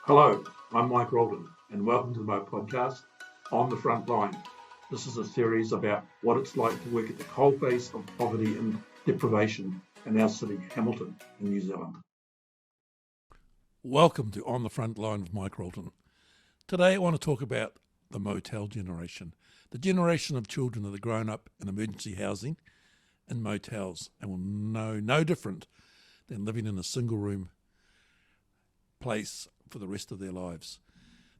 Hello, I'm Mike Rolden, and welcome to my podcast, On the Frontline. This is a series about what it's like to work at the coalface of poverty and deprivation in our city, Hamilton, in New Zealand. Welcome to On the Frontline with Mike Rolden. Today I want to talk about the motel generation, the generation of children that have grown up in emergency housing in motels and will know no different than living in a single room place for the rest of their lives.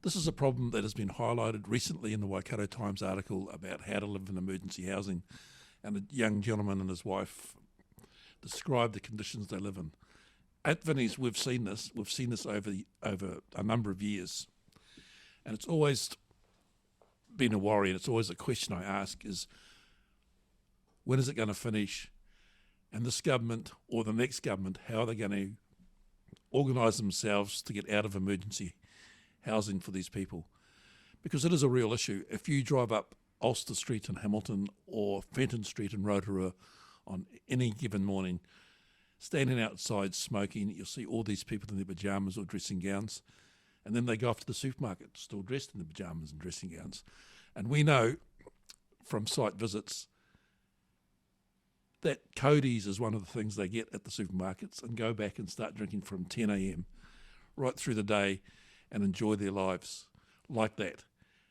This is a problem that has been highlighted recently in the Waikato Times article about how to live in emergency housing, and a young gentleman and his wife describe the conditions they live in. At Vinnies, we've seen this over a number of years, and it's always been a worry, and it's always a question I ask is, when is it going to finish? And this government or the next government, how are they going to organise themselves to get out of emergency housing for these people? Because it is a real issue. If you drive up Ulster Street in Hamilton or Fenton Street in Rotorua on any given morning, standing outside smoking, you'll see all these people in their pyjamas or dressing gowns, and then they go off to the supermarket still dressed in their pyjamas and dressing gowns. And we know from site visits that Cody's is one of the things they get at the supermarkets and go back and start drinking from 10 a.m. right through the day and enjoy their lives like that.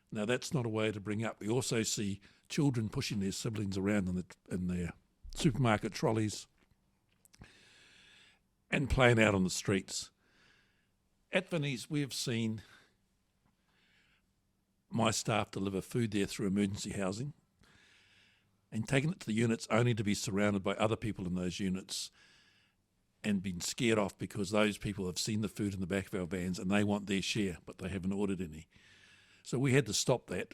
Now, that's not a way to bring up. We also see children pushing their siblings around in their supermarket trolleys and playing out on the streets. At Vinnies, we have seen my staff deliver food there through emergency housing and taken it to the units only to be surrounded by other people in those units and been scared off because those people have seen the food in the back of our vans and they want their share, but they haven't ordered any. So we had to stop that,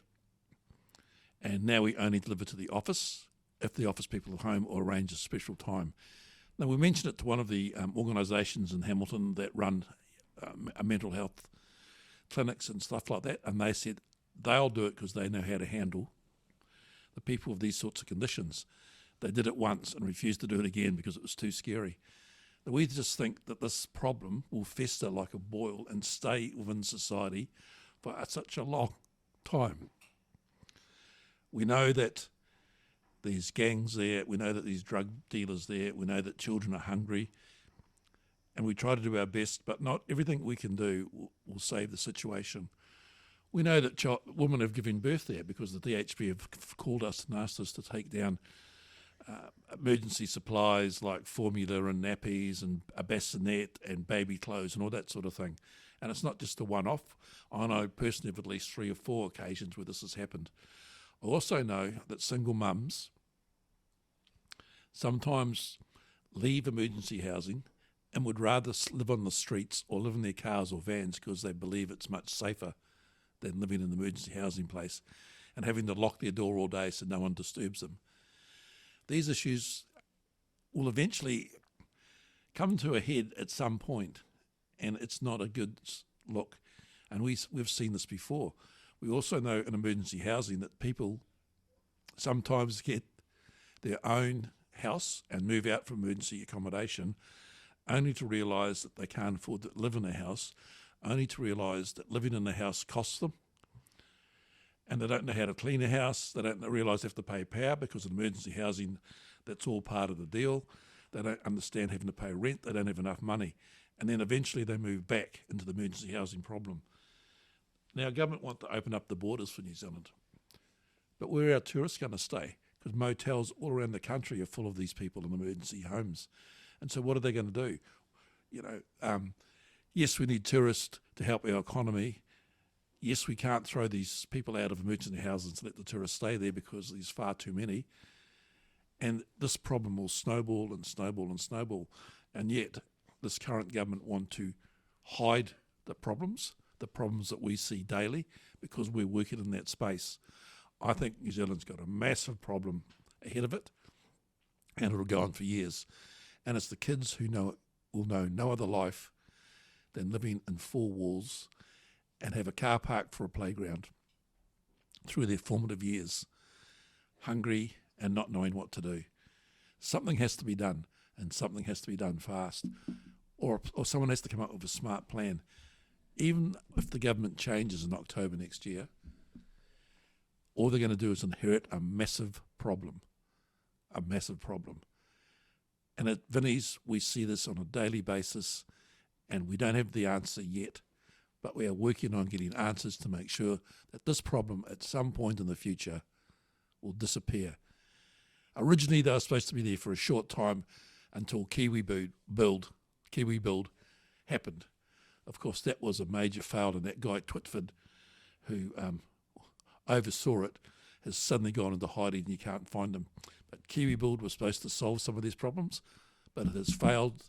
and now we only deliver to the office if the office people are home or arrange a special time. Now, we mentioned it to one of the organisations in Hamilton that run mental health clinics and stuff like that, and they said they'll do it because they know how to handle the people with these sorts of conditions. They did it once and refused to do it again because it was too scary. We just think that this problem will fester like a boil and stay within society for such a long time. We know that there's gangs there, we know that there's drug dealers there, we know that children are hungry, and we try to do our best, but not everything we can do will save the situation. We know that women have given birth there because the DHB have called us and asked us to take down emergency supplies like formula and nappies and a bassinet and baby clothes and all that sort of thing. And it's not just a one-off. I know personally of at least 3 or 4 occasions where this has happened. I also know that single mums sometimes leave emergency housing and would rather live on the streets or live in their cars or vans because they believe it's much safer than living in an emergency housing place and having to lock their door all day so no one disturbs them. These issues will eventually come to a head at some point, and it's not a good look. And we've seen this before. We also know in emergency housing that people sometimes get their own house and move out from emergency accommodation only to realise that they can't afford to live in a house, only to realise that living in a house costs them, and they don't know how to clean a house. They don't realise they have to pay power because in emergency housing, that's all part of the deal. They don't understand having to pay rent. They don't have enough money. And then eventually they move back into the emergency housing problem. Now, government want to open up the borders for New Zealand, but where are our tourists going to stay? Because motels all around the country are full of these people in emergency homes. And so what are they going to do? Yes, we need tourists to help our economy. Yes, we can't throw these people out of emergency houses and let the tourists stay there because there's far too many. And this problem will snowball and snowball and snowball. And yet, this current government want to hide the problems that we see daily because we're working in that space. I think New Zealand's got a massive problem ahead of it, and it'll go on for years. And it's the kids who will know no other life than living in 4 walls and have a car park for a playground through their formative years, hungry and not knowing what to do. Something has to be done, and something has to be done fast, or someone has to come up with a smart plan. even if the government changes in October next year, all they're going to do is inherit a massive problem. And at Vinnies, we see this on a daily basis, and we don't have the answer yet, but we are working on getting answers to make sure that this problem at some point in the future will disappear. Originally, they were supposed to be there for a short time until Kiwi Build happened. Of course, that was a major fail, and that guy Twitford, who oversaw it, has suddenly gone into hiding and you can't find him. But Kiwi Build was supposed to solve some of these problems, but it has failed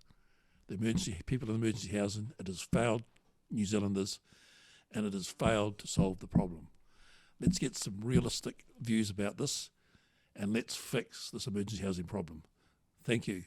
the people in emergency housing, it has failed New Zealanders, and it has failed to solve the problem. Let's get some realistic views about this, and let's fix this emergency housing problem. Thank you.